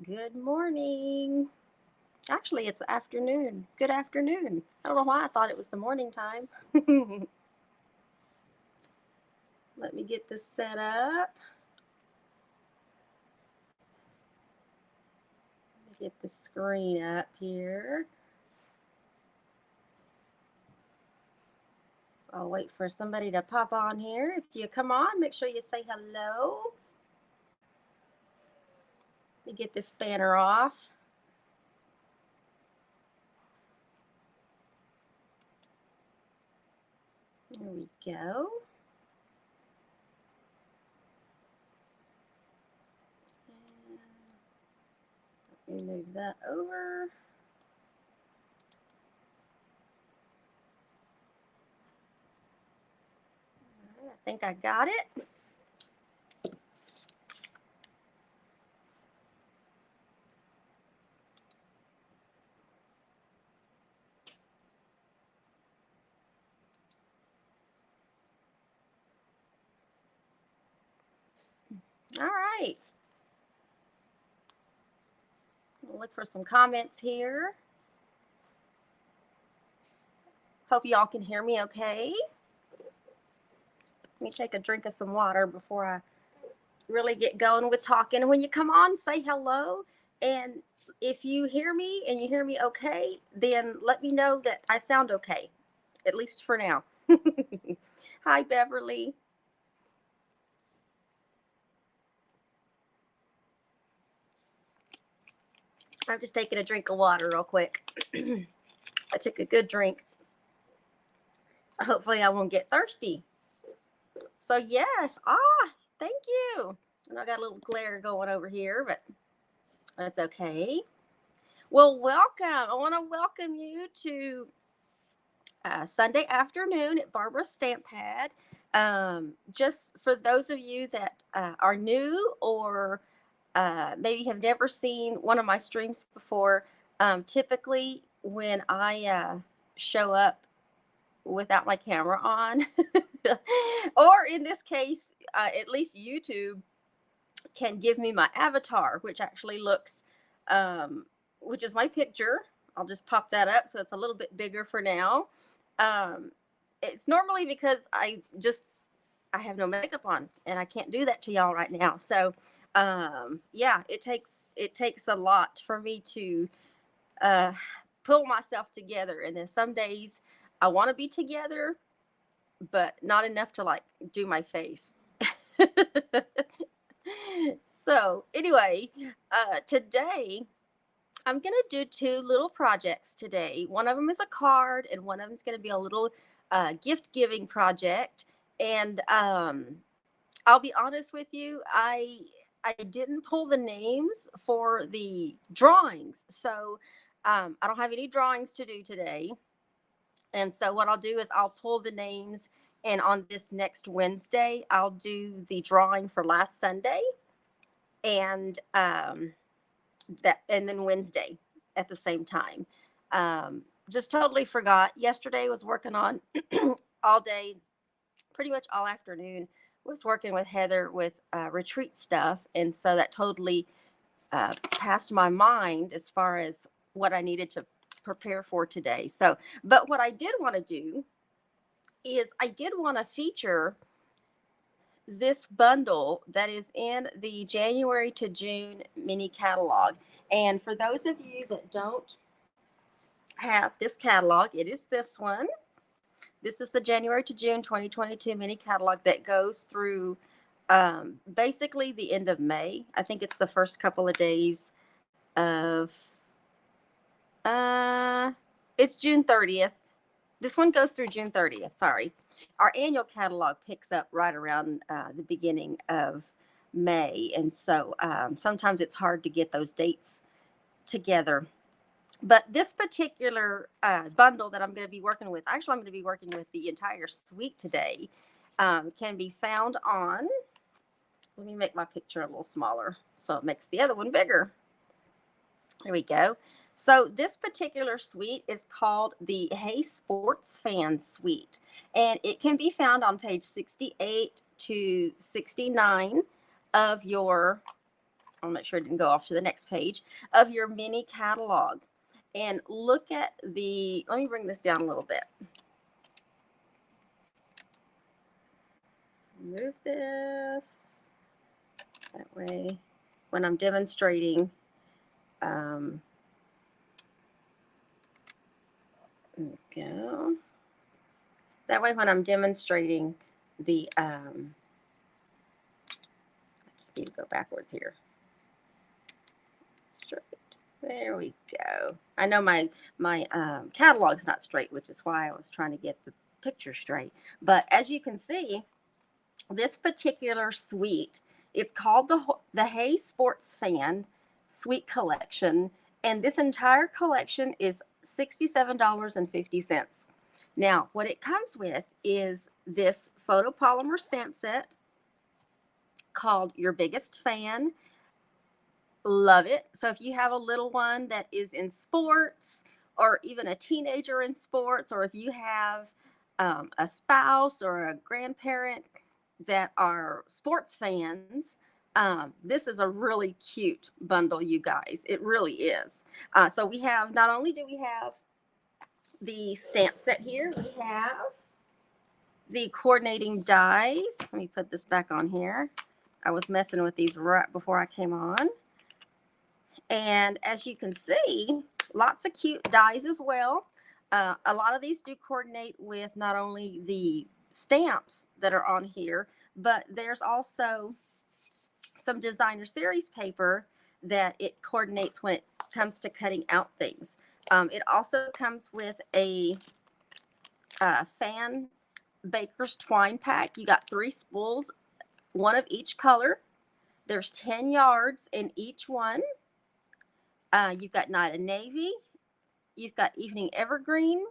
Good morning. Actually, it's afternoon. Good afternoon. I don't know why I thought it was the morning time. Let me get this set up. Let me get the screen up here. I'll wait for somebody to pop on here. If you come on, make sure you say hello. Let me get this banner off. There we go. Let me move that over. All right, I think I got it. All right. We'll look for some comments here. Hope y'all can hear me okay. Let me take a drink of some water before I really get going with talking. And when you come on, say hello. And if you hear me and you hear me okay, then let me know that I sound okay, at least for now. Hi, Beverly. I'm just taking a drink of water real quick. I took a good drink. So hopefully I won't get thirsty. So, yes. Thank you. And I got a little glare going over here, but that's okay. Well, welcome. I want to welcome you to Sunday afternoon at Barbara's Stamp Pad. Just for those of you that are new or maybe have never seen one of my streams before, typically when I show up without my camera on, or in this case, at least YouTube can give me my avatar, which actually looks, which is my picture. I'll just pop that up so it's a little bit bigger for now. Um, it's normally because I have no makeup on and I can't do that to y'all right now. So yeah, it takes a lot for me to uh, pull myself together. And then some days I want to be together, but not enough to like do my face. So anyway, today I'm gonna do two little projects today. One of them is a card, and one of them is gonna be a little gift giving project. And I'll be honest with you, I didn't pull the names for the drawings, so I don't have any drawings to do today. And so what I'll do is I'll pull the names, and on this next Wednesday, I'll do the drawing for last Sunday, and and then Wednesday at the same time. Just totally forgot. Yesterday was working on all day, pretty much all afternoon. Was working with Heather with retreat stuff, and so that totally passed my mind as far as what I needed to prepare for today. So, but what I did want to do is I did want to feature this bundle that is in the January to June mini catalog. And for those of you that don't have this catalog, it is this one. This is the January to June 2022 mini catalog that goes through basically the end of May. I think it's the first couple of days of, uh, it's June 30th. This one goes through June 30th. Sorry. Our annual catalog picks up right around the beginning of May. And so sometimes it's hard to get those dates together. But this particular bundle that I'm going to be working with, actually, I'm going to be working with the entire suite today, can be found on, let me make my picture a little smaller so it makes the other one bigger. There we go. So this particular suite is called the Hey Sports Fan Suite, and it can be found on page 68 to 69 of your I'll make sure it didn't go off to the next page of your mini catalog. And look at the, let me bring this down a little bit. Move this that way when I'm demonstrating. There we go. That way when I'm demonstrating the, I need to go backwards here. Straight. There we go. I know my catalog's not straight, which is why I was trying to get the picture straight. But as you can see, this particular suite, it's called the Hey Sports Fan Suite Collection, and this entire collection is $67.50. Now, what it comes with is this photopolymer stamp set called Your Biggest Fan. Love it. So if you have a little one that is in sports, or even a teenager in sports, or if you have a spouse or a grandparent that are sports fans, this is a really cute bundle, you guys. It really is. So we have, not only do we have the stamp set here, we have the coordinating dies. Let me put this back on here. I was messing with these right before I came on. And as you can see, lots of cute dies as well. A lot of these do coordinate with not only the stamps that are on here, but there's also some designer series paper that it coordinates when it comes to cutting out things. It also comes with a fan baker's twine pack. You got 3 spools, one of each color. There's 10 yards in each one. You've got Night of Navy, you've got Evening Evergreen,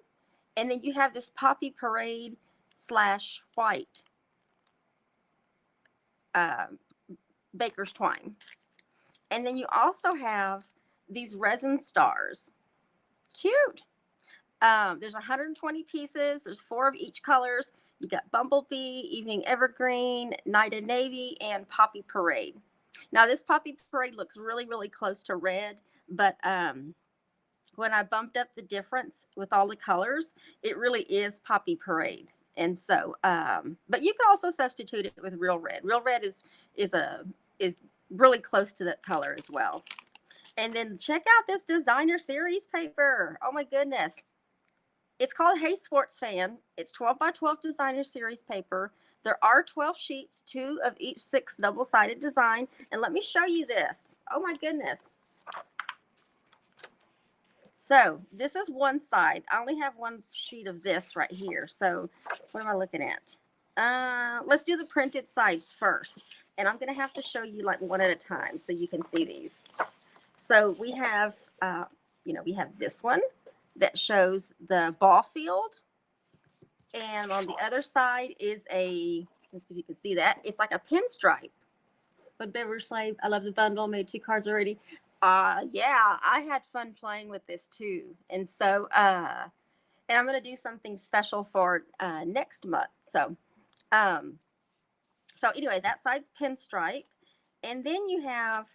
and then you have this Poppy Parade / white baker's twine. And then you also have these Resin Stars. Cute. There's 120 pieces. There's 4 of each colors. You got Bumblebee, Evening Evergreen, Night of Navy, and Poppy Parade. Now this Poppy Parade looks really, really close to red, but when I bumped up the difference with all the colors, it really is Poppy Parade. And so, but you can also substitute it with real red. Real red is really close to that color as well. And then check out this designer series paper. Oh my goodness. It's called Hey Sports Fan. It's 12 by 12 designer series paper. There are 12 sheets, 2 of each 6 double-sided design. And let me show you this. Oh my goodness. So this is one side. I only have one sheet of this right here. So what am I looking at? Let's do the printed sides first. And I'm going to have to show you like one at a time so you can see these. So we have, we have this one that shows the ball field. And on the other side is let's see if you can see that. It's like a pinstripe. But Beverage Slave, I love the bundle. Made 2 cards already. Yeah, I had fun playing with this too. And so, and I'm going to do something special for next month. So anyway, that side's pinstripe. And then you have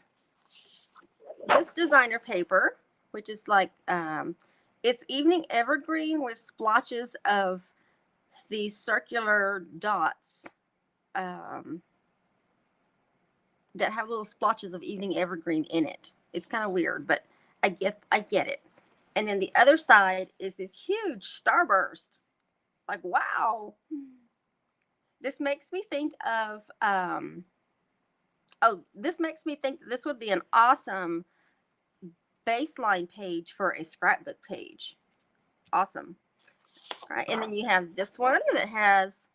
this designer paper, which is like, it's Evening Evergreen with splotches of these circular dots that have little splotches of Evening Evergreen in it. It's kind of weird, but I get it. And then the other side is this huge starburst. Like, wow. This makes me think of, this makes me think this would be an awesome baseline page for a scrapbook page. Awesome. All right, and then you have this one that has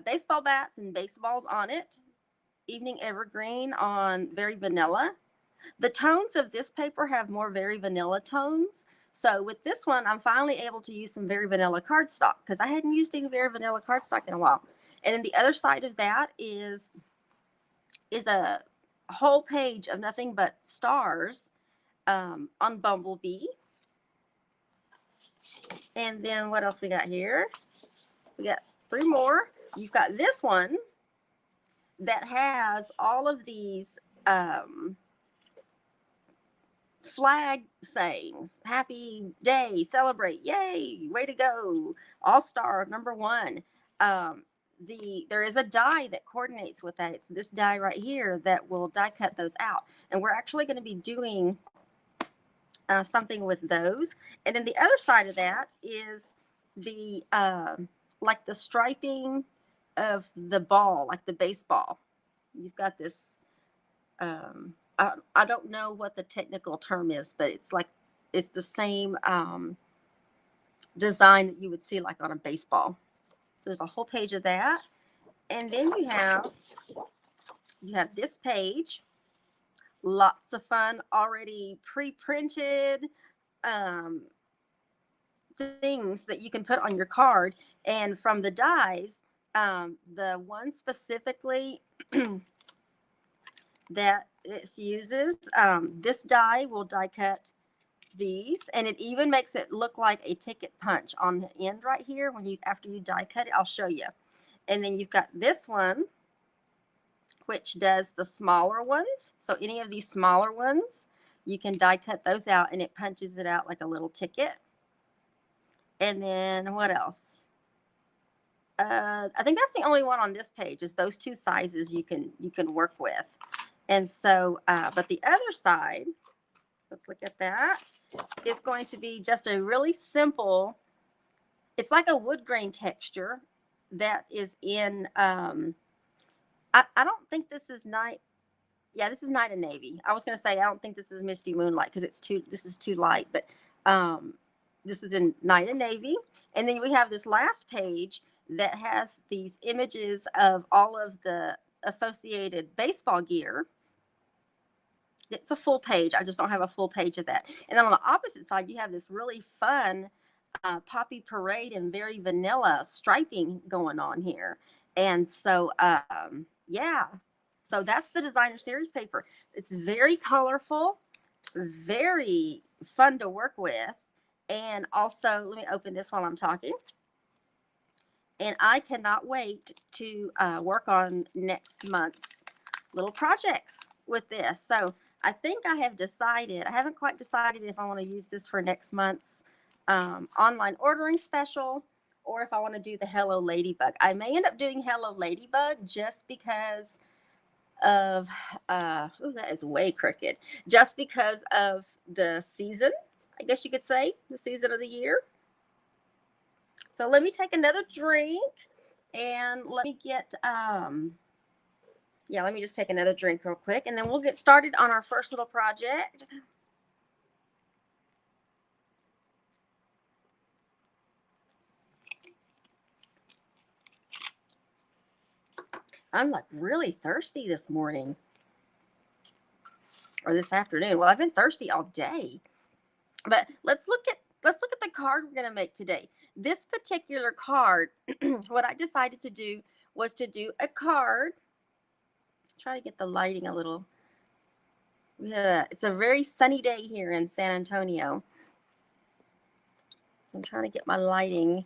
baseball bats and baseballs on it. Evening Evergreen on very vanilla. The tones of this paper have more very vanilla tones. So with this one, I'm finally able to use some very vanilla cardstock because I hadn't used any very vanilla cardstock in a while. And then the other side of that is a whole page of nothing but stars on Bumblebee. And then what else we got here? We got 3 more. You've got this one that has all of these flag sayings. Happy day, celebrate, yay, way to go, all-star #1. There is a die that coordinates with that. It's this die right here that will die cut those out, and we're actually going to be doing something with those. And then the other side of that is the like the striping of the ball, like the baseball. You've got this I don't know what the technical term is, but it's like it's the same design that you would see like on a baseball. So there's a whole page of that, and then you have this page, lots of fun already pre-printed um, things that you can put on your card. And from the dies, the one specifically that it uses, this die will die cut these, and it even makes it look like a ticket punch on the end right here when you after you die cut it. I'll show you. And then you've got this one which does the smaller ones. So any of these smaller ones, you can die cut those out and it punches it out like a little ticket. And then what else? I think that's the only one on this page is those two sizes you can work with. And so, but the other side, let's look at that, is going to be just a really simple, it's like a wood grain texture that is in, I don't think this is night. Yeah, this is Night and Navy. I was going to say, I don't think this is Misty Moonlight because this is too light, but this is in Night and Navy. And then we have this last page that has these images of all of the associated baseball gear. It's a full page. I just don't have a full page of that. And then on the opposite side, you have this really fun Poppy Parade and very vanilla striping going on here. And so, yeah. So that's the designer series paper. It's very colorful, very fun to work with. And also, let me open this while I'm talking. And I cannot wait to work on next month's little projects with this. So I think I have decided, I haven't quite decided if I want to use this for next month's online ordering special or if I want to do the Hello Ladybug. I may end up doing Hello Ladybug just because of, oh, that is way crooked, just because of the season, I guess you could say, the season of the year. So let me take another drink and let me get, yeah, let me just take another drink real quick and then we'll get started on our first little project. I'm like really thirsty this morning or this afternoon. Well, I've been thirsty all day, but let's look at the card we're going to make today. This particular card, what I decided to do was to do a card. Try to get the lighting a little. Yeah, it's a very sunny day here in San Antonio. I'm trying to get my lighting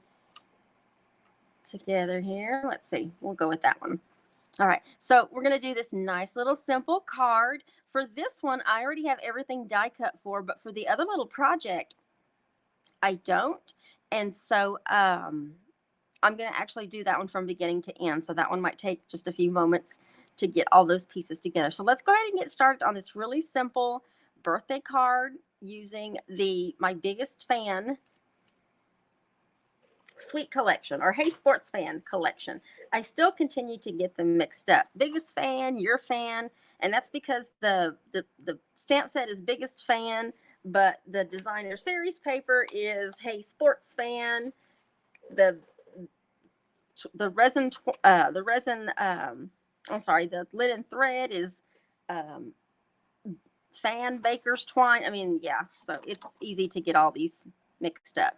together here. Let's see. We'll go with that one. All right. So we're going to do this nice little simple card. For this one, I already have everything die cut for, but for the other little project, I don't. And so I'm going to actually do that one from beginning to end. So that one might take just a few moments to get all those pieces together. So let's go ahead and get started on this really simple birthday card using my Biggest Fan Sweet Collection or Hey Sports Fan Collection. I still continue to get them mixed up. Biggest Fan, Your Fan, and that's because the stamp set is Biggest Fan, but the designer series paper is Hey Sports Fan. The resin the linen thread is Fan Baker's Twine. I mean, yeah, so it's easy to get all these mixed up.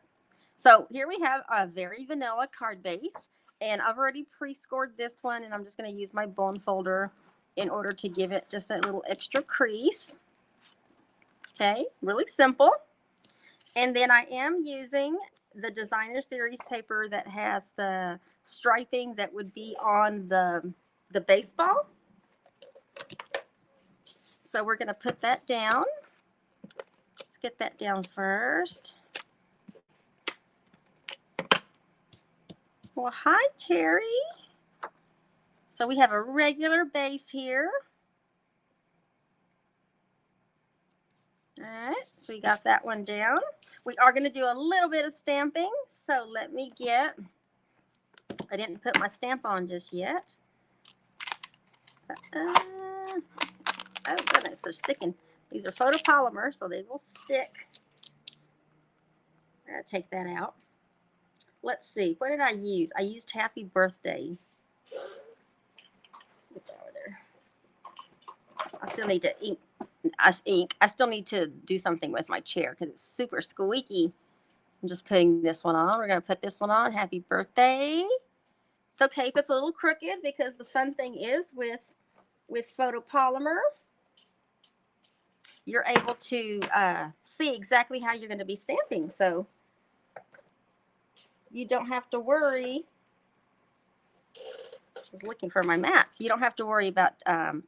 So here we have a very vanilla card base, and I've already pre-scored this one, and I'm just going to use my bone folder in order to give it just a little extra crease. Okay, really simple. And then I am using the designer series paper that has the striping that would be on the baseball. So we're going to put that down. Let's get that down first. Well, hi, Terry. So we have a regular base here. All right, so we got that one down. We are going to do a little bit of stamping. So let me get, I didn't put my stamp on just yet. Oh goodness, they're sticking. These are photopolymer, so they will stick. I'm going to take that out. Let's see, what did I use? I used Happy Birthday. Get that over there. I still need to ink. I still need to do something with my chair because it's super squeaky. I'm just putting this one on. We're going to put this one on. Happy birthday. It's okay if it's a little crooked because the fun thing is with photopolymer, you're able to see exactly how you're going to be stamping. So you don't have to worry. I was looking for my mats. You don't have to worry about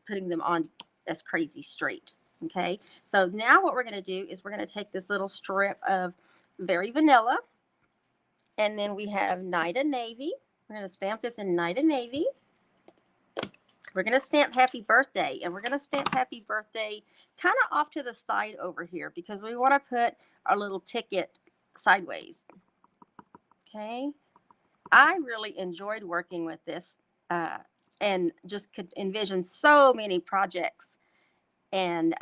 putting them on as crazy straight. Okay, so now what we're going to do is we're going to take this little strip of Very Vanilla, and then we have Night of Navy. We're going to stamp this in Night of Navy. We're going to stamp Happy Birthday, and we're going to stamp Happy Birthday kind of off to the side over here because we want to put our little ticket sideways. Okay, I really enjoyed working with this and just could envision so many projects and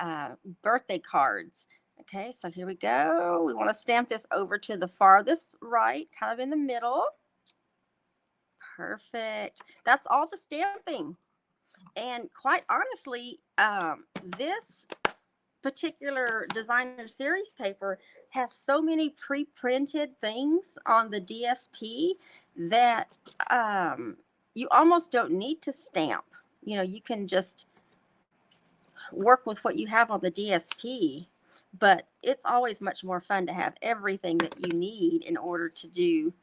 birthday cards. Okay, so here we go. We want to stamp this over to the farthest right, kind of in the middle. Perfect. That's all the stamping. And quite honestly, this particular designer series paper has so many pre-printed things on the DSP that you almost don't need to stamp. You know, you can just work with what you have on the DSP, but it's always much more fun to have everything that you need in order to do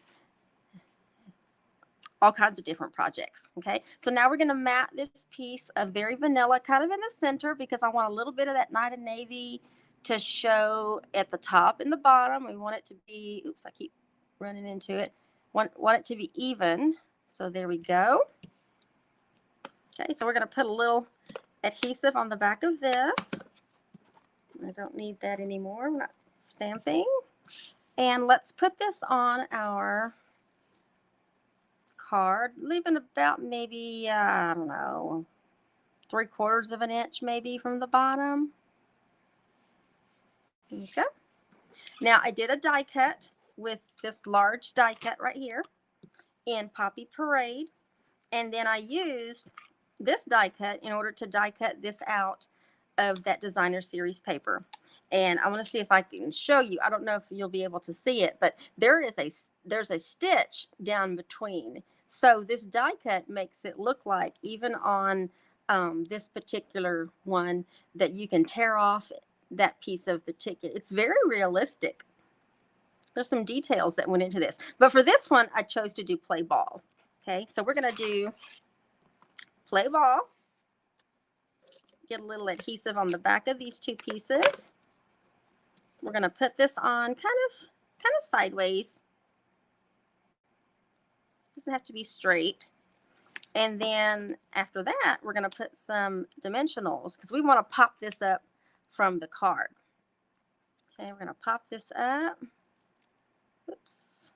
all kinds of different projects. Okay, so now we're going to mat this piece of Very Vanilla kind of in the center because I want a little bit of that Night of Navy to show at the top and the bottom. We want it to be, oops, I keep running into it. Want it to be even. So there we go. Okay, so we're going to put a little adhesive on the back of this. I don't need that anymore. I'm not stamping. And let's put this on our card, leaving about maybe, I don't know, 3/4 of an inch maybe from the bottom. Okay. Now I did a die cut with this large die cut right here in Poppy Parade. And then I used this die cut in order to die cut this out of that designer series paper. And I want to see if I can show you. I don't know if you'll be able to see it, but there's a stitch down between. So this die cut makes it look like, even on this particular one, that you can tear off that piece of the ticket. It's very realistic. There's some details that went into this. But for this one, I chose to do play ball. Okay, so we're going to do play ball. Get a little adhesive on the back of these two pieces. We're going to put this on kind of sideways. Doesn't have to be straight. And then after that, we're going to put some dimensionals because we want to pop this up from the card. Okay, we're going to pop this up. Oops.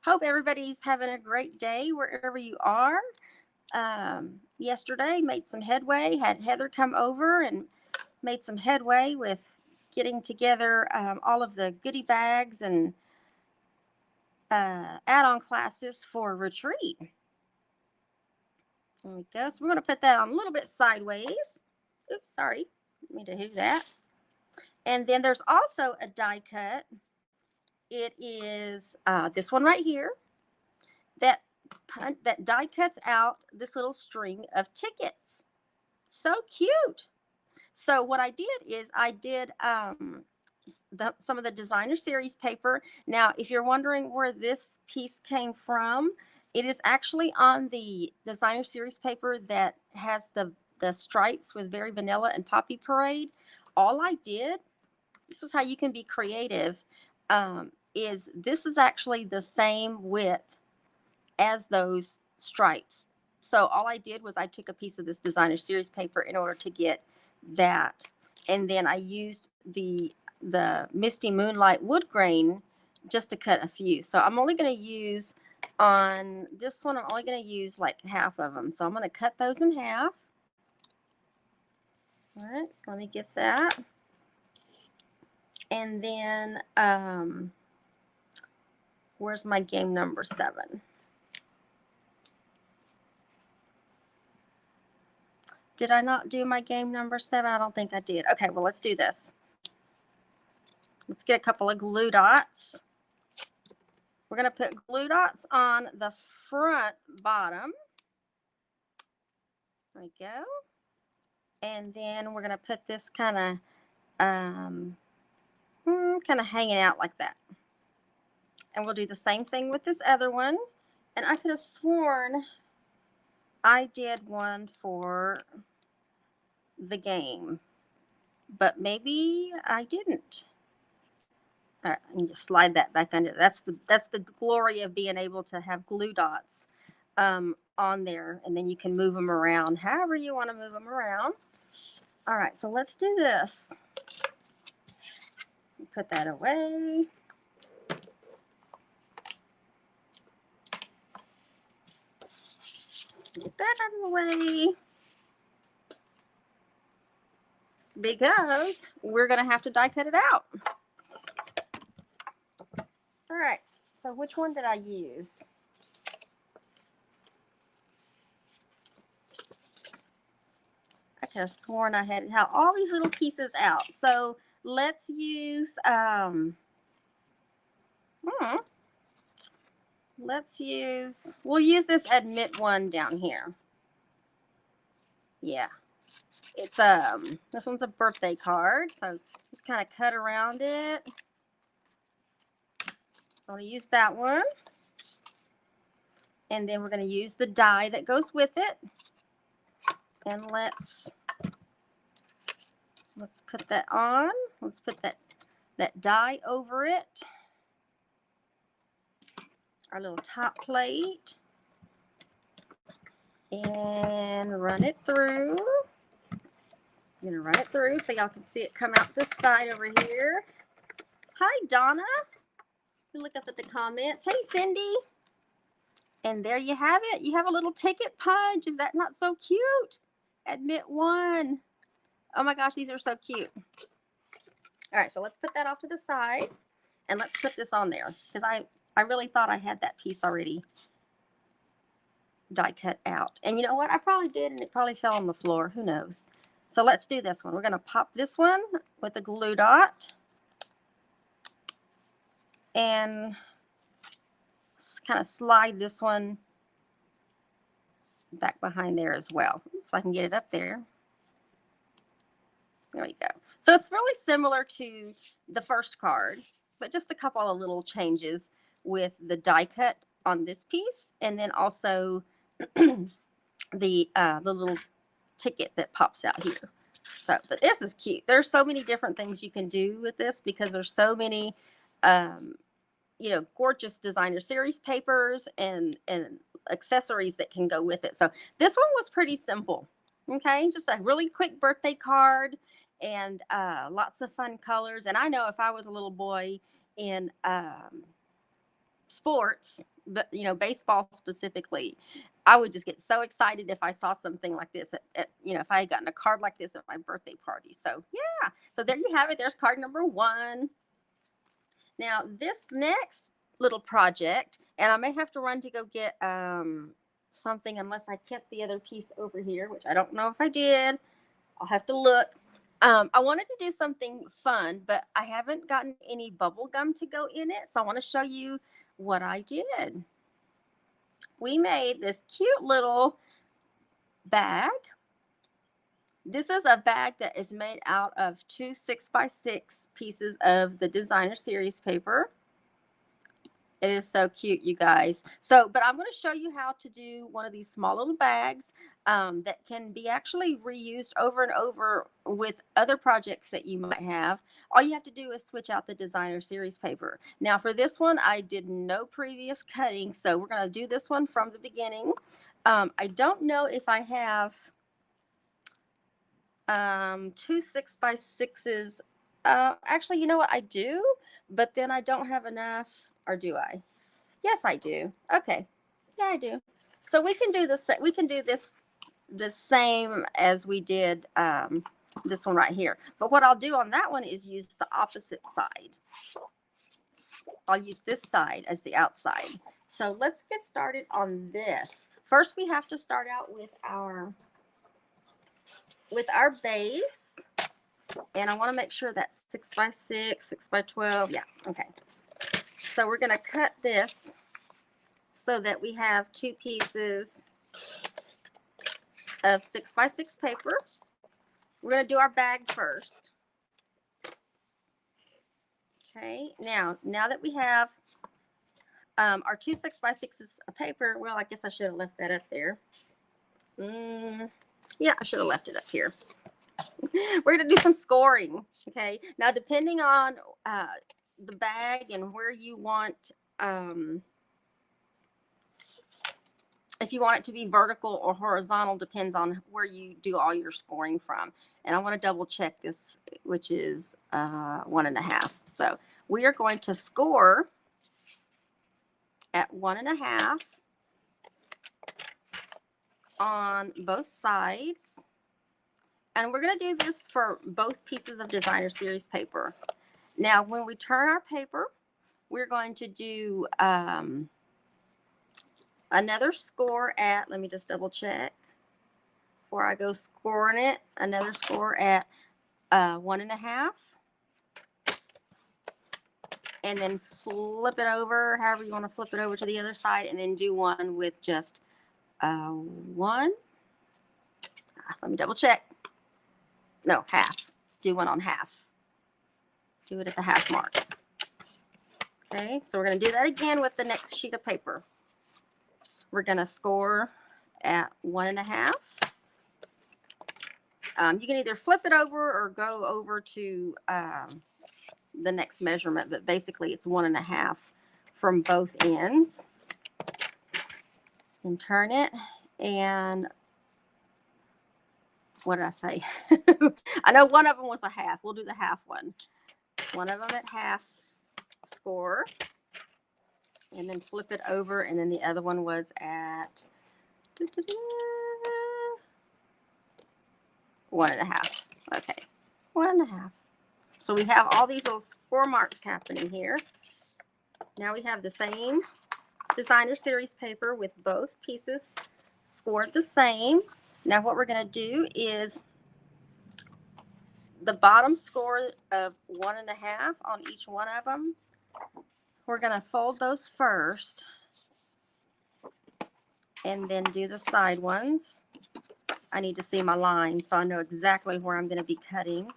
Hope everybody's having a great day wherever you are. Yesterday made some headway, had Heather come over and made some headway with getting together all of the goodie bags and add-on classes for retreat. There we go. So we're going to put that on a little bit sideways. Oops, sorry. Didn't mean to do that. And then there's also a die cut. It is this one right here that die cuts out this little string of tickets. So cute. So what I did is I did some of the designer series paper. Now, if you're wondering where this piece came from, it is actually on the designer series paper that has the the stripes with Very Vanilla and Poppy Parade. All I did, this is how you can be creative, is this is actually the same width as those stripes. So all I did was I took a piece of this designer series paper in order to get that. And then I used the Misty Moonlight wood grain just to cut a few. So I'm only going to use on this one, I'm only going to use like half of them. So I'm going to cut those in half. All right, so let me get that. And then, where's my game number 7? Did I not do my game number 7? I don't think I did. Okay, well, let's do this. Let's get a couple of glue dots. We're going to put glue dots on the front bottom. There we go. And then we're going to put this kind of hanging out like that. And we'll do the same thing with this other one. And I could have sworn I did one for the game, but maybe I didn't. All right, I can just slide that back under. That's the glory of being able to have glue dots on there, and then you can move them around however you want to move them around. All right, so let's do this. Put that away. Get that out of the way. Because we're going to have to die cut it out. All right, so which one did I use? I could have sworn I had all these little pieces out. So let's use, we'll use this Admit one down here. Yeah. It's, this one's a birthday card. So just kind of cut around it. I'm going to use that one. And then we're going to use the die that goes with it. And let's put that on. Let's put that die over it. Our little top plate. And run it through. I'm going to run it through so y'all can see it come out this side over here. Hi, Donna. You look up at the comments. Hey, Cindy. And there you have it. You have a little ticket punch. Is that not so cute? Admit one. Oh my gosh, these are so cute. All right, so let's put that off to the side. And let's put this on there. Because I really thought I had that piece already die cut out. And you know what? I probably did, and it probably fell on the floor. Who knows? So let's do this one. We're going to pop this one with a glue dot. And kind of slide this one back behind there as well. So I can get it up there. There we go. So it's really similar to the first card, but just a couple of little changes with the die cut on this piece. And then also the little ticket that pops out here. So, but this is cute. There's so many different things you can do with this because there's so many, gorgeous designer series papers and accessories that can go with it. So this one was pretty simple. Okay, just a really quick birthday card and lots of fun colors. And I know if I was a little boy in sports, but baseball specifically, I would just get so excited if I saw something like this if I had gotten a card like this at my birthday party. So yeah, so there you have it. There's card number 1. Now this next little project, and I may have to run to go get something unless I kept the other piece over here, which I don't know if I did. I'll have to look. I wanted to do something fun, but I haven't gotten any bubble gum to go in it. So I want to show you what I did. We made this cute little bag. This is a bag that is made out of 2 6x6 pieces of the designer series paper. It is so cute, you guys. So, but I'm going to show you how to do one of these small little bags that can be actually reused over and over with other projects that you might have. All you have to do is switch out the designer series paper. Now, for this one, I did no previous cutting, so we're going to do this one from the beginning. I don't know if I have two 6x6s. Actually, you know what? I do, but then I don't have enough, or do I? Yes, I do. Okay. Yeah, I do. So we can do this. We can do this the same as we did this one right here. But what I'll do on that one is use the opposite side. I'll use this side as the outside. So let's get started on this. First, we have to start out with our base. And I want to make sure that's 6x6, 6x12. Yeah, okay. So we're going to cut this so that we have two pieces of 6x6 paper. We're going to do our bag first. Okay, now that we have our two 6x6s of paper, well, I guess I should have left that up there. Yeah, I should have left it up here. We're going to do some scoring. Okay, now depending on the bag and where you want, if you want it to be vertical or horizontal, depends on where you do all your scoring from. And I want to double check this, which is 1.5. So we are going to score at 1.5 on both sides. And we're going to do this for both pieces of designer series paper. Now, when we turn our paper, we're going to do another score at, let me just double check before I go scoring it, another score at 1.5. And then flip it over, however you want to flip it over to the other side, and then do one with just 1. Let me double check. No, half. Do one on half. Do it at the half mark. Okay, so we're going to do that again with the next sheet of paper. We're going to score at 1.5. You can either flip it over or go over to the next measurement, but basically it's 1.5 from both ends. And turn it, and what did I say? I know one of them was a half. We'll do the half one. One of them at half score, and then flip it over, and then the other one was at 1.5. Okay, 1.5. So we have all these little score marks happening here. Now we have the same designer series paper with both pieces scored the same. Now what we're going to do is the bottom score of 1.5 on each one of them. We're going to fold those first and then do the side ones. I need to see my line so I know exactly where I'm going to be cutting.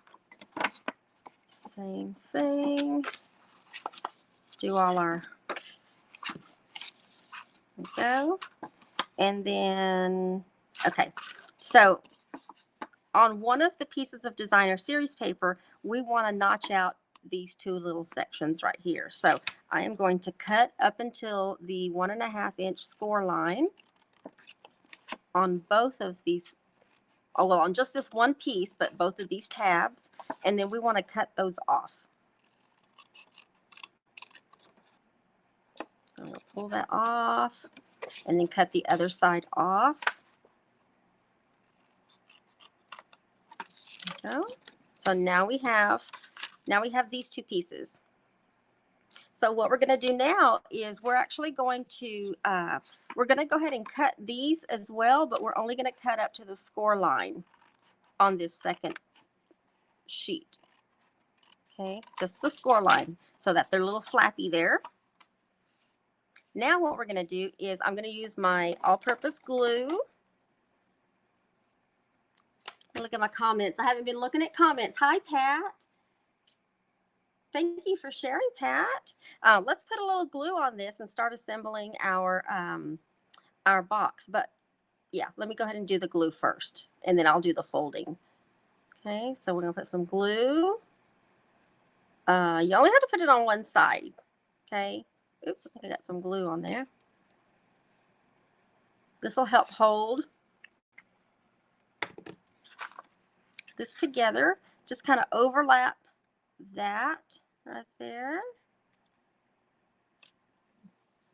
Same thing. Do all our, there we go. And then, okay, so on one of the pieces of designer series paper, we want to notch out these two little sections right here. So I am going to cut up until the 1.5-inch score line on both of these. Oh, well, on just this one piece, but both of these tabs. And then we want to cut those off. So we'll pull that off and then cut the other side off. Go. So now we have these two pieces. So what we're going to do now is we're actually going to we're going to go ahead and cut these as well, but we're only going to cut up to the score line on this second sheet. Okay, just the score line so that they're a little flappy there. Now what we're going to do is I'm going to use my all-purpose glue. Look at my comments. I haven't been looking at comments. Hi, Pat. Thank you for sharing, Pat. Let's put a little glue on this and start assembling our box. But yeah, let me go ahead and do the glue first, and then I'll do the folding. Okay, so we're gonna put some glue. You only have to put it on one side. Okay. Oops, I think I got some glue on there. This will help hold this together. Just kind of overlap that right there.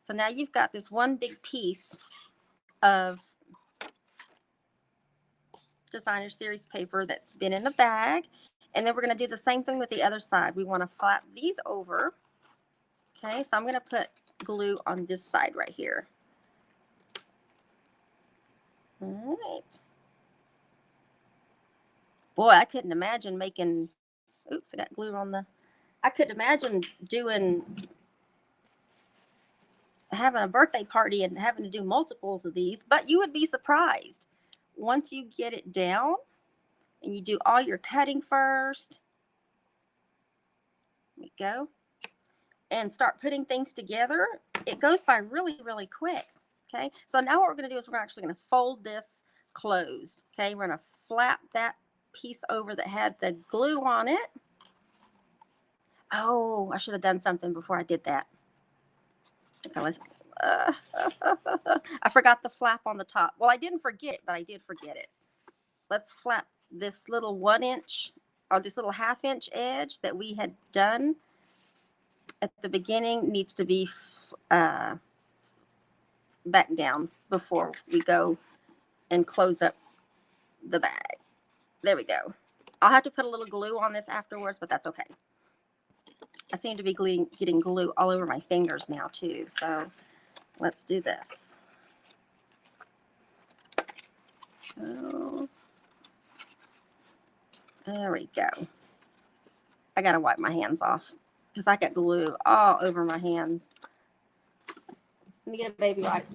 So now you've got this one big piece of designer series paper that's been in the bag. And then we're going to do the same thing with the other side. We want to flap these over. Okay, so I'm going to put glue on this side right here. All right. Boy, I couldn't imagine making, oops, I got glue on the, I couldn't imagine having a birthday party and having to do multiples of these, but you would be surprised. Once you get it down and you do all your cutting first, there we go, and start putting things together, it goes by really, really quick. Okay, so now what we're going to do is we're actually going to fold this closed. Okay, we're going to flap that piece over that had the glue on it. Oh, I should have done something before I did that. I forgot the flap on the top. Well, I didn't forget it, but I did forget it. Let's flap this little 1 inch or this little 1/2 inch edge that we had done at the beginning needs to be back down before we go and close up the bag. There we go. I'll have to put a little glue on this afterwards, but that's okay. I seem to be getting glue all over my fingers now too, so let's do this. Oh, there we go. I gotta wipe my hands off because I got glue all over my hands. Let me get a baby wipe.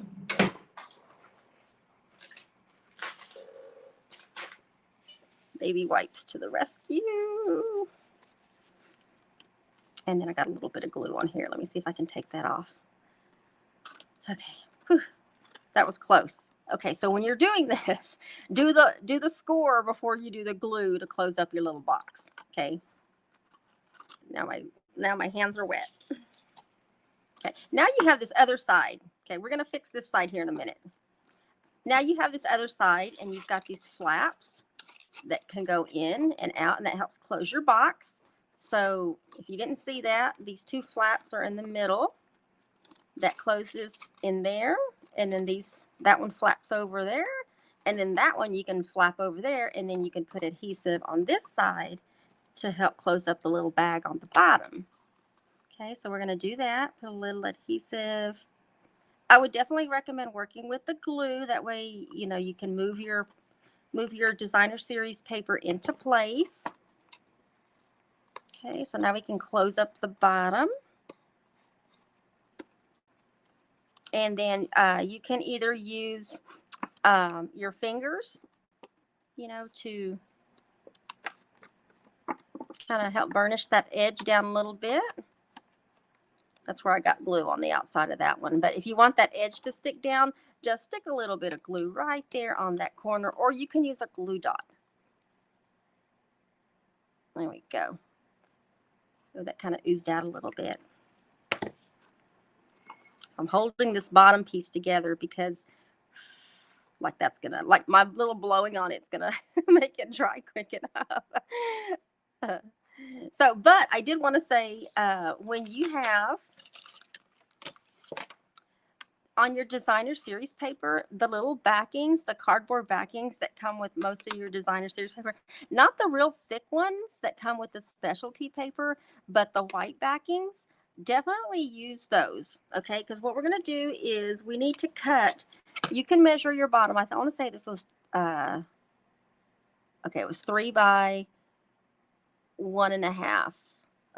Baby wipes to the rescue. And then I got a little bit of glue on here. Let me see if I can take that off. Okay. Whew. That was close. Okay, so when you're doing this, do the score before you do the glue to close up your little box. Okay. Now my hands are wet. Okay. Now you have this other side. Okay, we're gonna fix this side here in a minute. Now you have this other side, and you've got these flaps that can go in and out, and that helps close your box. So if you didn't see that, these two flaps are in the middle. That closes in there, and then that one flaps over there, and then that one you can flap over there, and then you can put adhesive on this side to help close up the little bag on the bottom. Okay, so we're going to do that. Put a little adhesive. I would definitely recommend working with the glue. That way, you know, you can move your designer series paper into place. Okay, so now we can close up the bottom. And then you can either use your fingers, you know, to kind of help burnish that edge down a little bit. That's where I got glue on the outside of that one. But if you want that edge to stick down, just stick a little bit of glue right there on that corner, or you can use a glue dot. There we go. Oh, that kind of oozed out a little bit. I'm holding this bottom piece together because like that's gonna, like my little blowing on it's gonna make it dry quick enough. So, but I did want to say, when you have on your designer series paper, the little backings, the cardboard backings that come with most of your designer series paper, not the real thick ones that come with the specialty paper, but the white backings, definitely use those. Okay, because what we're going to do is we need to cut. You can measure your bottom. I want to say this was okay, it was 3 by 1.5.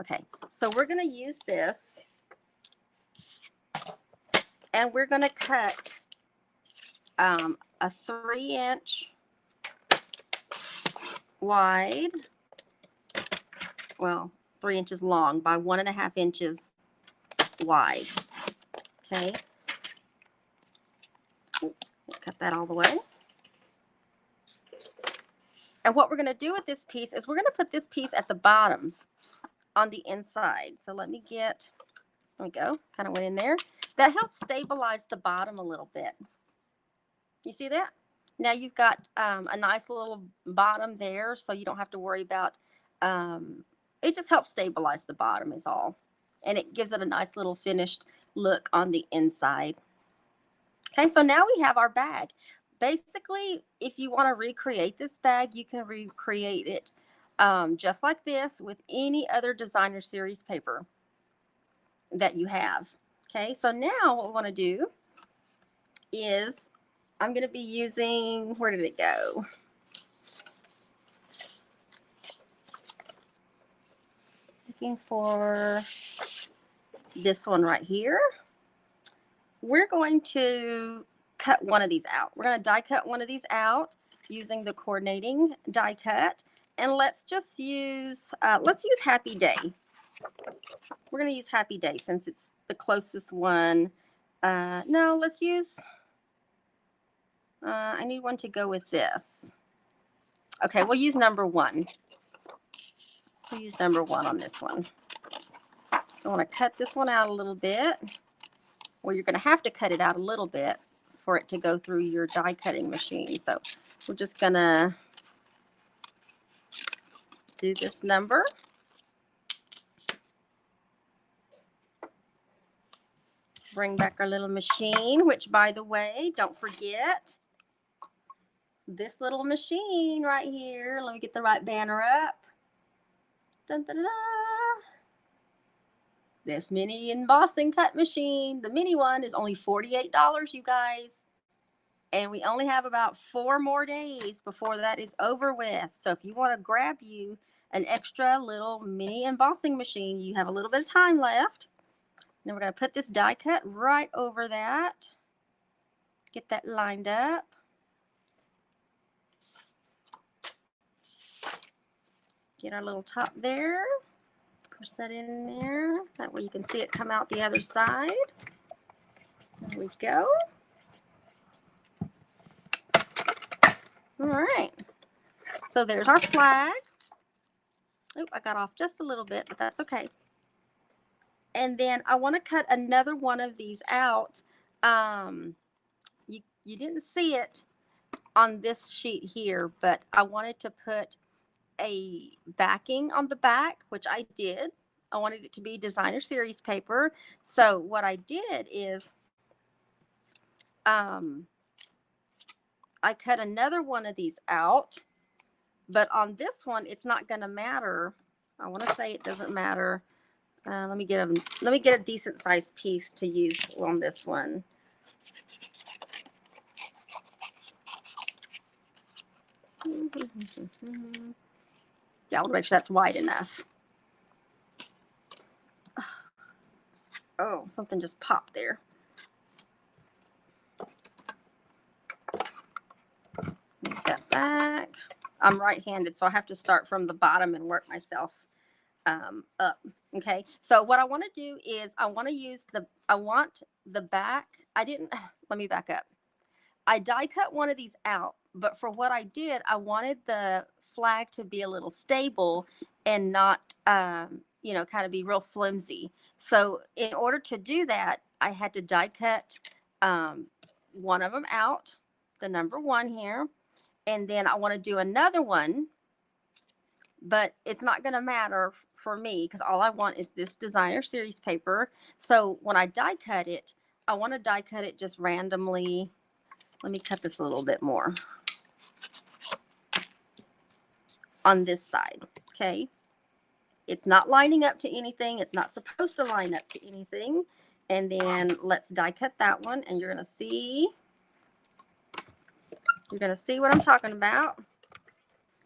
Okay, so we're going to use this, and we're going to cut a 3-inch wide, well, 3 inches long by 1.5 inches wide. Okay. Oops, cut that all the way. And what we're going to do with this piece is we're going to put this piece at the bottom on the inside. So let me go, kind of went in there. That helps stabilize the bottom a little bit. You see that? Now you've got a nice little bottom there, so you don't have to worry about, it just helps stabilize the bottom is all. And it gives it a nice little finished look on the inside. Okay, so now we have our bag. Basically, if you want to recreate this bag, you can recreate it just like this with any other designer series paper that you have. Okay, so now what we want to do is I'm going to be using, where did it go? Looking for this one right here. We're going to cut one of these out. We're going to die cut one of these out using the coordinating die cut. And let's just use, Happy Day. We're going to use Happy Day since it's the closest one. No, let's use, I need one to go with this. Okay, we'll use number 1. We'll use number 1 on this one. So I want to cut this one out a little bit. Well, you're going to have to cut it out a little bit for it to go through your die cutting machine. So we're just going to do this number. Bring back our little machine, which, by the way, don't forget this little machine right here. Let me get the right banner up. Dun, dun, dun, dun. This mini embossing cut machine, the mini one, is only $48, you guys. And we only have about 4 more days before that is over with. So if you want to grab you an extra little mini embossing machine, you have a little bit of time left. Now we're going to put this die cut right over that. Get that lined up. Get our little top there. Push that in there. That way you can see it come out the other side. There we go. All right. So there's our flag. Oop, I got off just a little bit, but that's okay. And then I want to cut another one of these out. You didn't see it on this sheet here, but I wanted to put a backing on the back, which I did. I wanted it to be designer series paper. So what I did is I cut another one of these out, but on this one it's not going to matter. I want to say it doesn't matter. Let me get a decent sized piece to use on this one. Yeah, I want to make sure that's wide enough. Oh, something just popped there. Move that back. I'm right-handed, so I have to start from the bottom and work myself up. Okay, so what I want to do is I want the back. Let me back up. I die cut one of these out, but for what I did, I wanted the flag to be a little stable and not, kind of be real flimsy. So in order to do that, I had to die cut one of them out, the number 1 here, and then I want to do another one, but it's not going to matter for me because all I want is this designer series paper. So when I die cut it, I want to die cut it just randomly. Let me cut this a little bit more on this side. Okay. It's not lining up to anything. It's not supposed to line up to anything. And then let's die cut that one. And you're going to see what I'm talking about.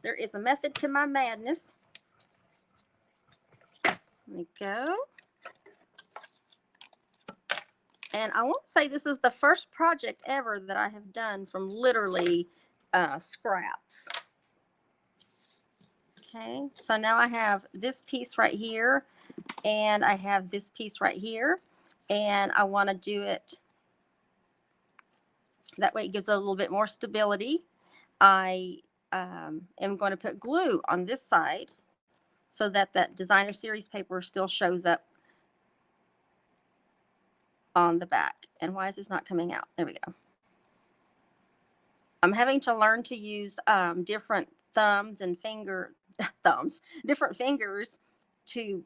There is a method to my madness. There we go. And I want to say this is the first project ever that I have done from literally scraps. Okay, so now I have this piece right here, and I have this piece right here, and I want to do it that way. It gives it a little bit more stability. I am going to put glue on this side so that that designer series paper still shows up on the back. And why is this not coming out? There we go. I'm having to learn to use different thumbs and different fingers to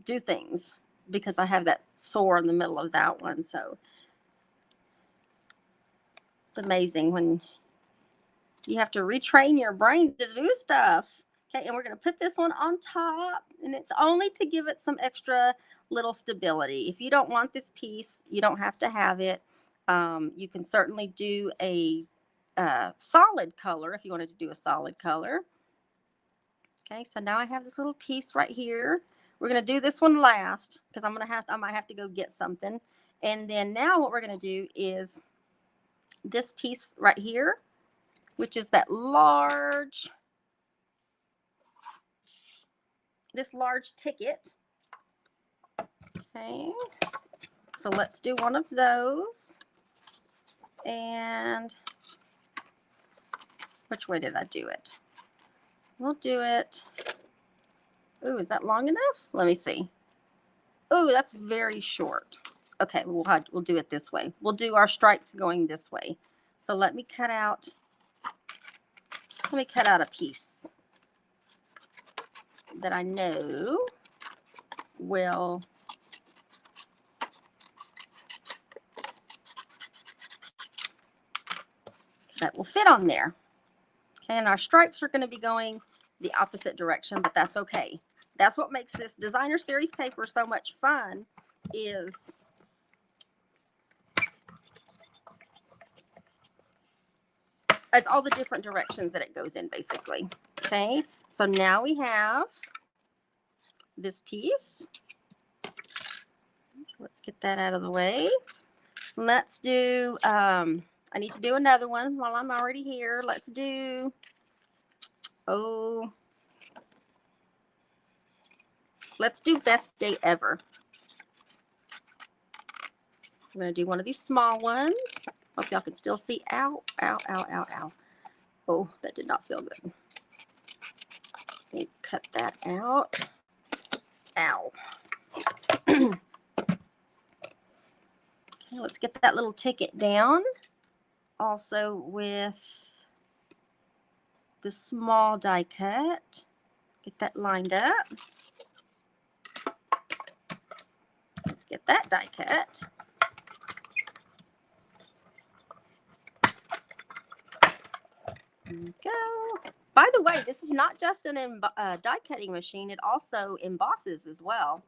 do things because I have that sore in the middle of that one. So it's amazing when you have to retrain your brain to do stuff. Okay, and we're going to put this one on top, and it's only to give it some extra little stability. If you don't want this piece, you don't have to have it. You can certainly do a solid color if you wanted to do a solid color. Okay, so now I have this little piece right here. We're going to do this one last because I might have to go get something. And then now what we're going to do is this piece right here, which is that this large ticket. Okay, so let's do one of those. And which way did I do it? We'll do it. Ooh, is that long enough? Let me see. Ooh, that's very short. Okay, we'll do it this way. We'll do our stripes going this way. So let me cut out a piece that I know will fit on there. Okay, and our stripes are going to be going the opposite direction, but that's okay. That's what makes this designer series paper so much fun, is it's all the different directions that it goes in, basically. Okay, so now we have this piece. So let's get that out of the way. Let's do, I need to do another one while I'm already here. Let's do, let's do Best Day Ever. I'm going to do one of these small ones. Hope y'all can still see. Ow, ow, ow, ow, ow. Oh, that did not feel good. Let me cut that out. Ow. Okay, let's get that little ticket down. Also with the small die cut. Get that lined up. Let's get that die cut. There we go. By the way, this is not just an die cutting machine. It also embosses as well.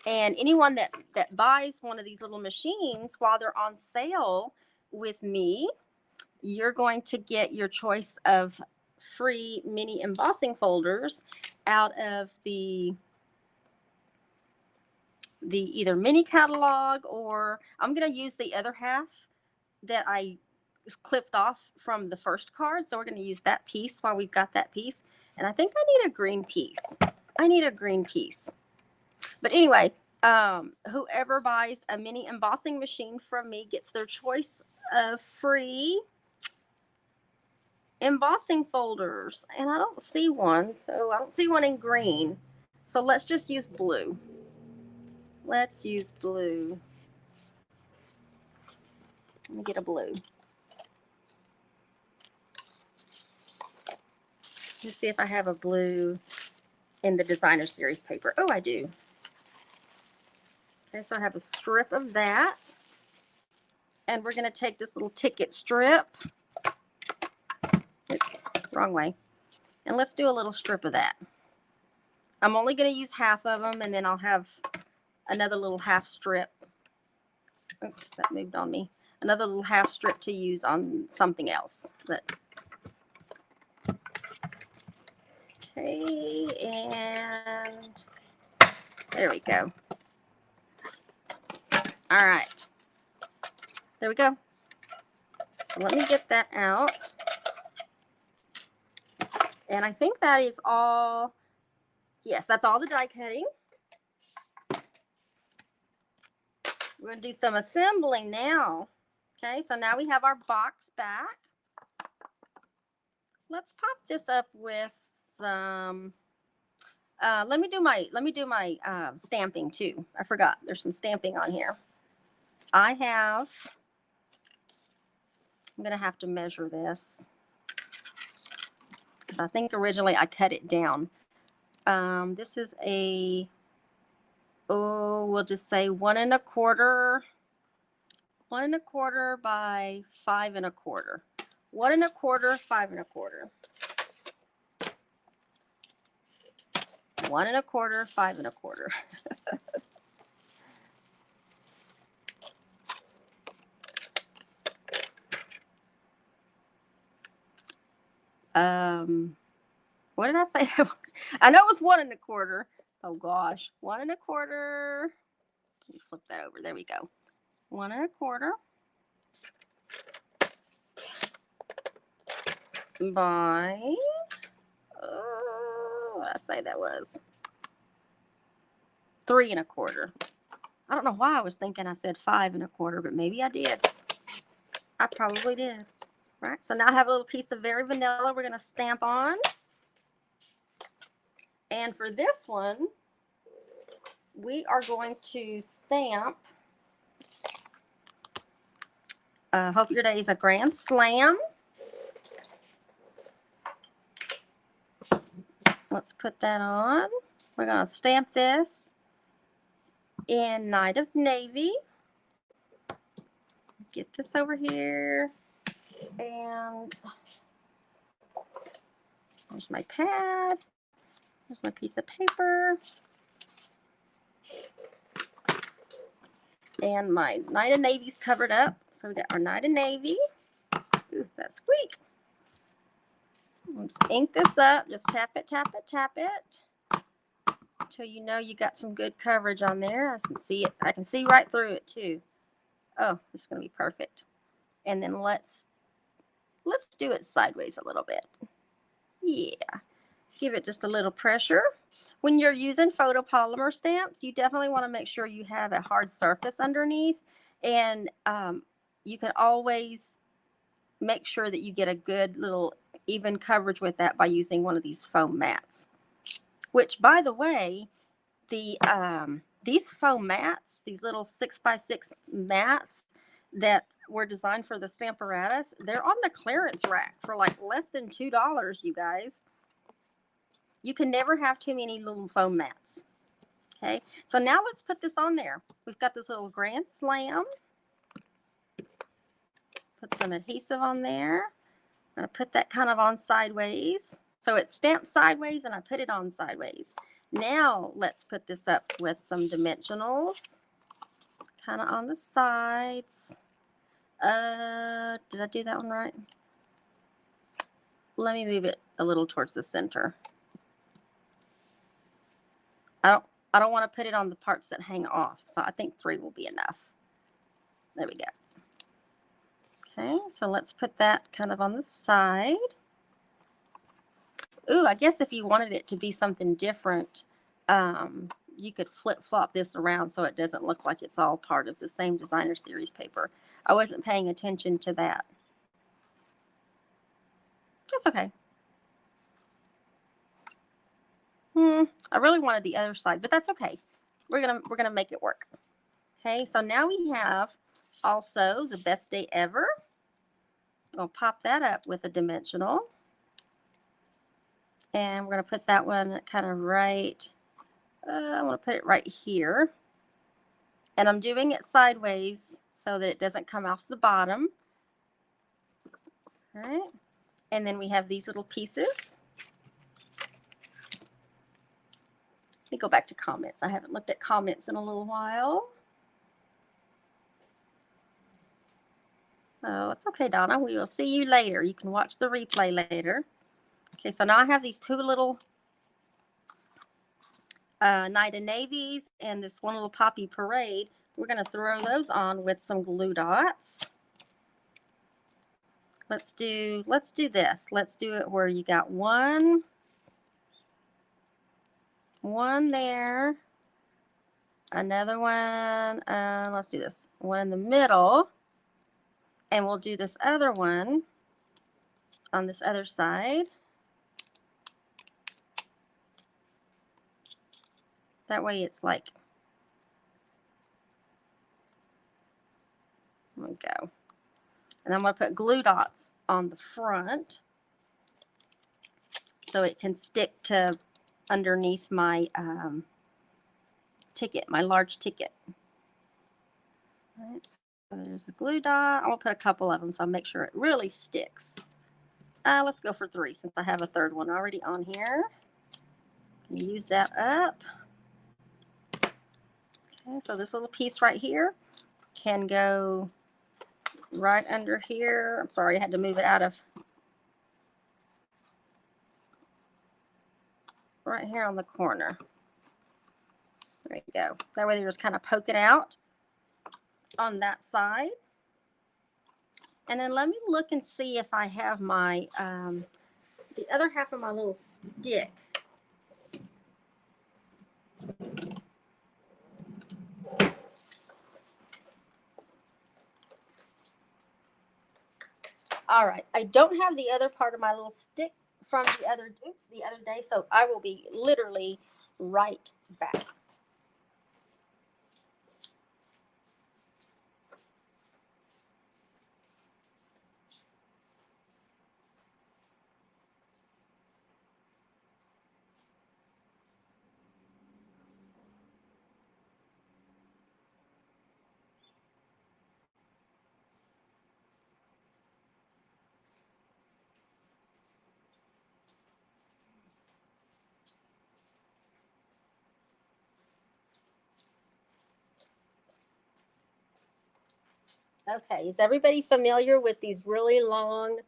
And anyone that buys one of these little machines while they're on sale with me, you're going to get your choice of free mini embossing folders out of the either mini catalog, or I'm going to use the other half that I clipped off from the first card. So we're going to use that piece while we've got that piece. And I think I need a green piece. But anyway, whoever buys a mini embossing machine from me gets their choice of free embossing folders. And I don't see one, so I don't see one in green. So let's just use blue. Let's use blue. Let me get a blue. Let's see if I have a blue in the designer series paper. Oh, I do. Okay, so I have a strip of that. And we're going to take this little ticket strip. Oops, wrong way. And let's do a little strip of that. I'm only going to use half of them, and then I'll have another little half strip. Oops, that moved on me. Another little half strip to use on something else. Okay, and there we go. All right. There we go. So let me get that out. And I think that is all. Yes, that's all the die cutting. We're going to do some assembling now. Okay, so now we have our box back. Let's pop this up with some. Let me do my stamping too. I forgot. There's some stamping on here. I'm gonna have to measure this because I think originally I cut it down. This is we'll just say 1 1/4 by 5 1/4. 1 1/4, 5 1/4. 1 1/4, 5 1/4. What did I say? I know it was 1 1/4. Oh gosh, 1 1/4. Let me flip that over. There we go. 1 1/4 by what did I say that was? 3 1/4. I don't know why I was thinking I said 5 1/4, but maybe I did. I probably did. Right. So now I have a little piece of Very Vanilla we're going to stamp on. And for this one, we are going to stamp Hope Your Day is a Grand Slam. Let's put that on. We're going to stamp this in Night of Navy. Get this over here. And there's my pad. There's my piece of paper. And my Night of Navy's covered up. So we got our Night of Navy. Ooh, that squeak. Let's ink this up. Just tap it, tap it, tap it. Until you know you got some good coverage on there. I can see it. I can see right through it too. Oh, this is going to be perfect. And then let's do it sideways a little bit. Yeah. Give it just a little pressure. When you're using photopolymer stamps, you definitely want to make sure you have a hard surface underneath. And you can always make sure that you get a good little even coverage with that by using one of these foam mats. Which, by the way, these foam mats, these little 6x6 mats that were designed for the Stamparatus, they're on the clearance rack for like less than $2, you guys. You can never have too many little foam mats. Okay, so now let's put this on there. We've got this little Grand Slam. Put some adhesive on there. I'm going to put that kind of on sideways. So it's stamped sideways and I put it on sideways. Now let's put this up with some dimensionals. Kind of on the sides. Did I do that one right? Let me move it a little towards the center. I don't want to put it on the parts that hang off. So I think 3 will be enough. There we go. Okay, so let's put that kind of on the side. Ooh, I guess if you wanted it to be something different, you could flip-flop this around so it doesn't look like it's all part of the same designer series paper. I wasn't paying attention to that. That's okay. I really wanted the other side, but that's okay. We're gonna make it work. Okay, so now we have also the Best Day Ever. We'll pop that up with a dimensional. And we're going to put that one kind of right, I want to put it right here. And I'm doing it sideways so that it doesn't come off the bottom. All right. And then we have these little pieces. Let me go back to comments. I haven't looked at comments in a little while. Oh, it's okay, Donna. We will see you later. You can watch the replay later. Okay, so now I have these 2 little Night of Navies and this one little Poppy Parade. We're going to throw those on with some glue dots. let's do this. Let's do it where you got one there, another one. Let's do this one in the middle, and we'll do this other one on this other side. That way it's like, there we go. And I'm going to put glue dots on the front so it can stick to underneath my ticket, my large ticket. All right, so there's a glue dot. I'm going to put a couple of them so I'll make sure it really sticks. Let's go for 3 since I have a third one already on here. Can use that up. Okay, so this little piece right here can go right under here. I'm sorry, I had to move it out of right here on the corner. There you go. That way they're just kind of poking out on that side. And then let me look and see if I have my, the other half of my little stick. All right, I don't have the other part of my little stick from the other day, so I will be literally right back. Okay, is everybody familiar with these really long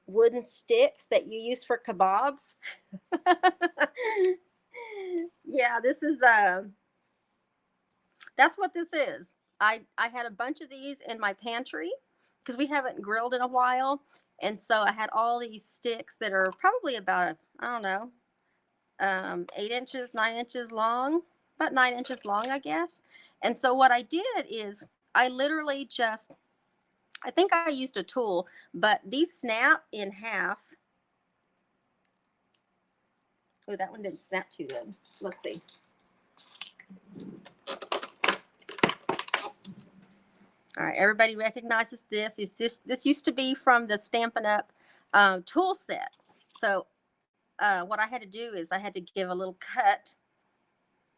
wooden sticks that you use for kebabs? Yeah, this is that's what this is. I had a bunch of these in my pantry because we haven't grilled in a while, and so I had all these sticks that are probably about, I don't know, 8 inches, 9 inches long, about 9 inches long, I guess. And so what I did is I literally just, I think I used a tool, but these snap in half. Oh, that one didn't snap too good. Let's see. All right, everybody recognizes this. This used to be from the Stampin' Up tool set. So what I had to do is I had to give a little cut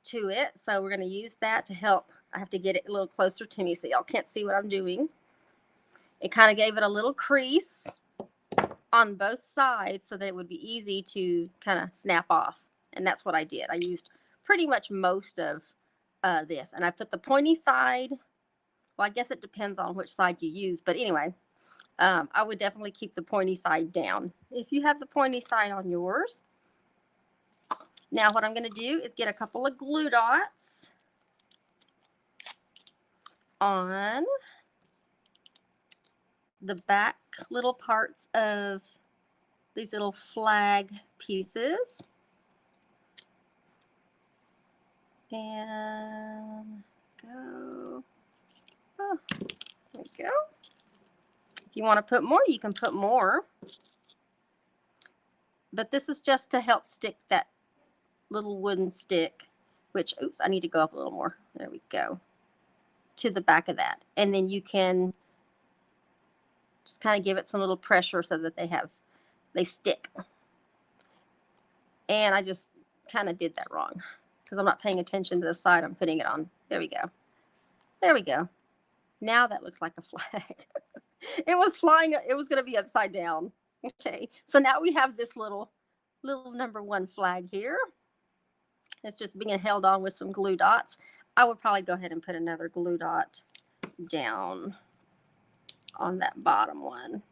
to it. So we're going to use that to help. I have to get it a little closer to me so y'all can't see what I'm doing. It kind of gave it a little crease on both sides so that it would be easy to kind of snap off. And that's what I did. I used pretty much most of this. And I put the pointy side. Well, I guess it depends on which side you use. But anyway, I would definitely keep the pointy side down if you have the pointy side on yours. Now what I'm going to do is get a couple of glue dots on the back little parts of these little flag pieces. And go. Oh, there we go. If you want to put more, you can put more. But this is just to help stick that little wooden stick, which, oops, I need to go up a little more. There we go. To the back of that. And then you can just kind of give it some little pressure so that they stick. And I just kind of did that wrong because I'm not paying attention to the side I'm putting it on. There we go. There we go. Now that looks like a flag. It was flying. It was going to be upside down. Okay. So now we have this little #1 flag here. It's just being held on with some glue dots. I would probably go ahead and put another glue dot down on that bottom one,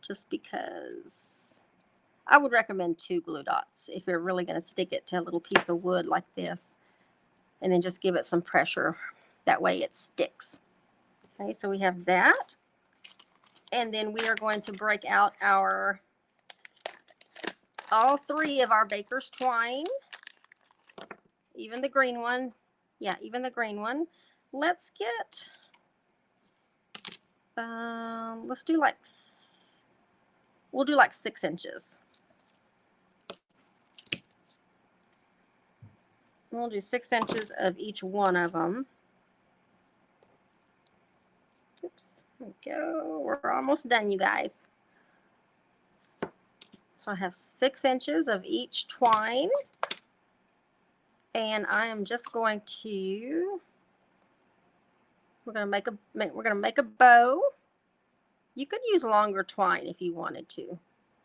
just because I would recommend 2 glue dots if you're really going to stick it to a little piece of wood like this, and then just give it some pressure. That way it sticks. Okay, so we have that. And then we are going to break out all 3 of our baker's twine, even the green one. Yeah, even the green one. Let's get, let's do like, we'll do like 6 inches. We'll do 6 inches of each one of them. Oops, there we go. We're almost done, you guys. So I have 6 inches of each twine. And I am just going to, we're gonna make a bow. You could use longer twine if you wanted to.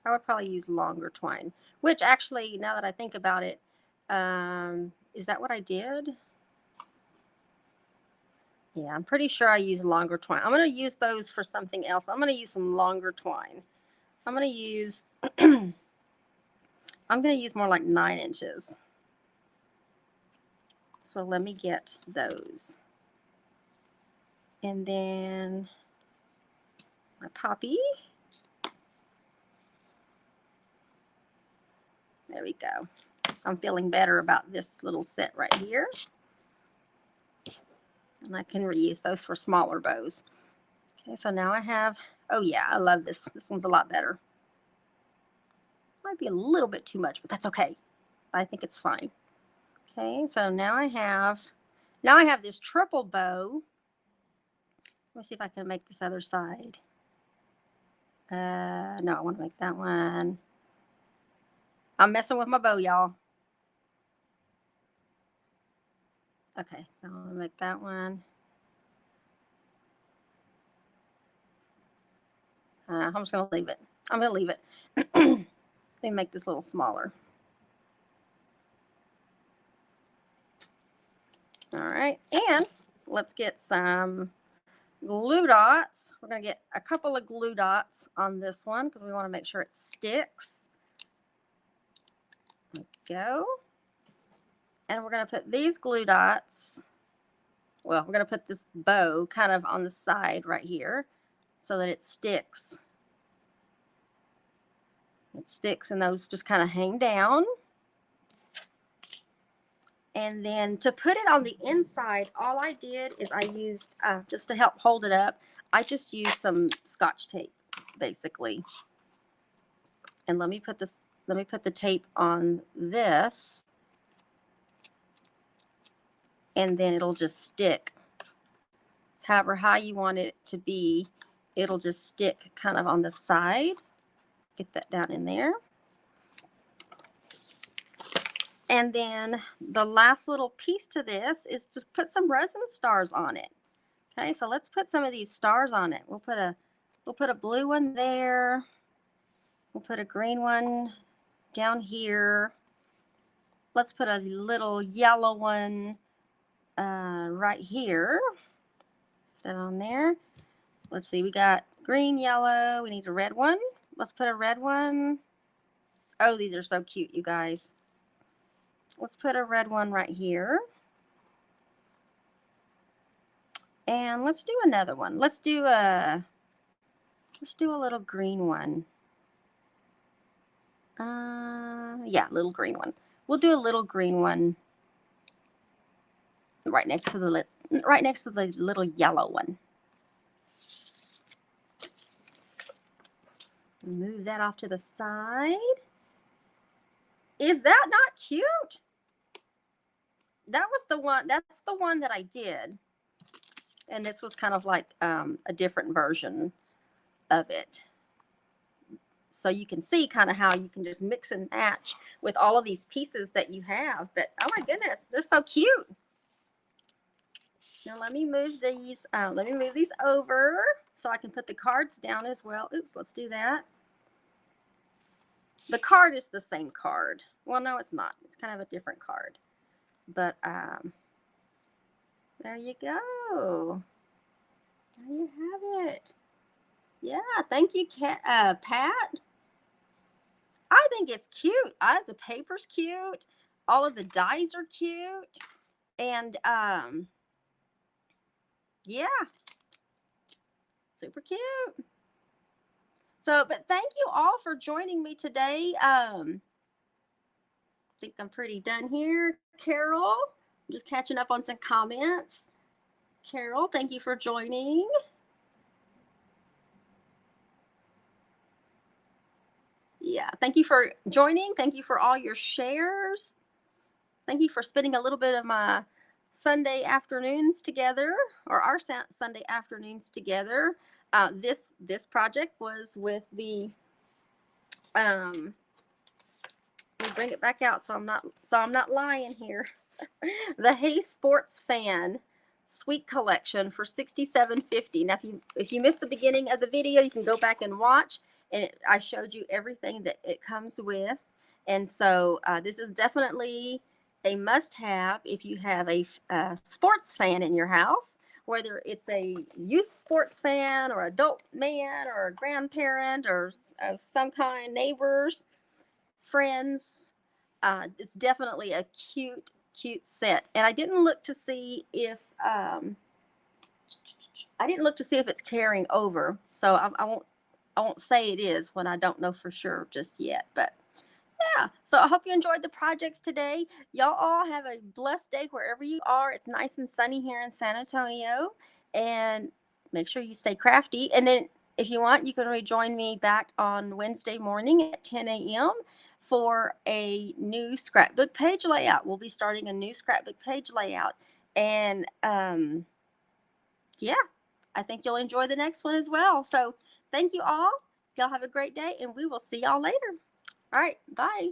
I would probably use longer twine, which actually, now that I think about it, is that what I did? Yeah, I'm pretty sure I used longer twine. I'm going to use those for something else. I'm going to use some longer twine. I'm going to use, I'm going to use more like 9 inches. So let me get those. And then my poppy. There we go. I'm feeling better about this little set right here. And I can reuse those for smaller bows. Okay, so now I have, oh yeah, I love this. This one's a lot better. Might be a little bit too much, but that's okay. I think it's fine. Okay, so now I have this triple bow. Let me see if I can make this other side. No, I want to make that one. I'm messing with my bow, y'all. Okay, so I'm gonna make that one. I'm just gonna leave it. I'm gonna leave it. Let me make this a little smaller. All right, and let's get some glue dots. We're gonna get a couple of glue dots on this one because we want to make sure it sticks. There we go. And we're gonna put these glue dots, well, we're gonna put this bow kind of on the side right here so that it sticks. It sticks and those just kind of hang down. And then to put it on the inside, all I did is I used, just to help hold it up, I just used some Scotch tape, basically. And let me put the tape on this, and then it'll just stick. However high you want it to be, it'll just stick kind of on the side. Get that down in there. And then the last little piece to this is just put some resin stars on it. Okay, so let's put some of these stars on it. We'll put a blue one there. We'll put a green one down here. Let's put a little yellow one right here. Is that on there? Let's see, we got green, yellow. We need a red one. Let's put a red one. Oh, these are so cute, you guys. Let's put a red one right here. And let's do another one. Let's do a little green one. Yeah, little green one. We'll do a little green one right next to the little yellow one. Move that off to the side. Is that not cute? That was the one, that's the one that I did. And this was kind of like a different version of it. So you can see kind of how you can just mix and match with all of these pieces that you have. But oh my goodness, they're so cute. Now let me move these over so I can put the cards down as well. Oops, let's do that. The card is the same card. Well, no, it's not. It's kind of a different card. But there you go. There you have it. Yeah, thank you, Pat. I think it's cute. The paper's cute. All of the dies are cute. And yeah, super cute. So, but thank you all for joining me today. I think I'm pretty done here. Carol, I'm just catching up on some comments. Carol, thank you for joining. Yeah, thank you for joining. Thank you for all your shares. Thank you for spending a little bit of my Sunday afternoons together, or our Sunday afternoons together. This project was with the let me bring it back out so I'm not lying here. The Hey Sports Fan Sweet Collection for $67.50. Now, if you missed the beginning of the video, you can go back and watch, and I showed you everything that it comes with. And so this is definitely a must-have if you have a sports fan in your house, whether it's a youth sports fan or adult man or a grandparent or of some kind, neighbors, friends. It's definitely a cute set. And I didn't look to see if it's carrying over. So I won't say it is when I don't know for sure just yet. But yeah, so I hope you enjoyed the projects today. Y'all all have a blessed day wherever you are. It's nice and sunny here in San Antonio, and make sure you stay crafty. And then if you want, you can rejoin me back on Wednesday morning at 10 a.m. for a new scrapbook page layout. We'll be starting a new scrapbook page layout. And yeah, I think you'll enjoy the next one as well. So thank you all. Y'all have a great day, and we will see y'all later. All right, bye.